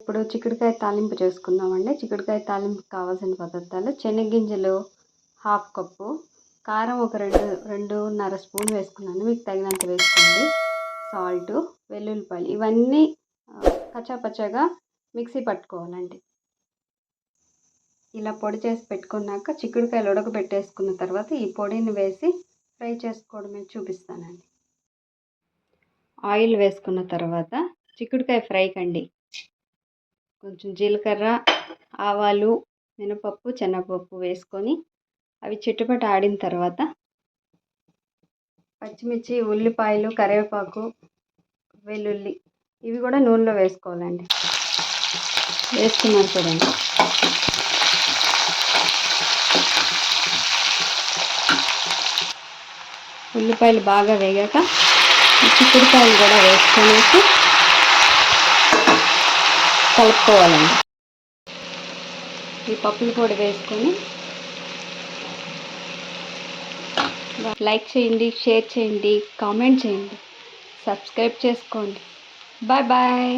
ఇప్పుడు చిక్కుడుకాయ తాలింపు చేసుకుందామండి. చిక్కుడుకాయ తాలింపుకి కావాల్సిన పదార్థాలు: శనగగింజలు 1/2 కప్పు, కారం ఒక 2.5 స్పూన్ వేసుకున్నాను, మీకు తగినంత వేసుకోండి, సాల్టు, వెల్లుల్లిపాయలు ఇవన్నీ కచ్చాపచ్చాగా మిక్సీ పట్టుకోవాలండి. ఇలా పొడి చేసి పెట్టుకున్నాక చిక్కుడుకాయలు ఉడకబెట్టేసుకున్న తర్వాత ఈ పొడిని వేసి ఫ్రై చేసుకోవడమే చూపిస్తానండి. ఆయిల్ వేసుకున్న తర్వాత చిక్కుడుకాయ ఫ్రై కండి కొంచెం జీలకర్ర, ఆవాలు, మినపప్పు, శనగపప్పు వేసుకొని అవి చిటపట ఆడిన తర్వాత పచ్చిమిర్చి, ఉల్లిపాయలు, కరివేపాకు, వెల్లుల్లి ఇవి కూడా నూనెలో వేసుకోవాలండి. వేసుకున్నాను చూడండి. ఉల్లిపాయలు బాగా వేగాక చిక్కుడుకాయలు కూడా వేసుకొనేసి కలుపుకోవాలండి. ఈ పప్పుల పొడి వేసుకొని లైక్ చేయండి, షేర్ చేయండి, కామెంట్ చేయండి, సబ్స్క్రైబ్ చేసుకోండి. Bye bye.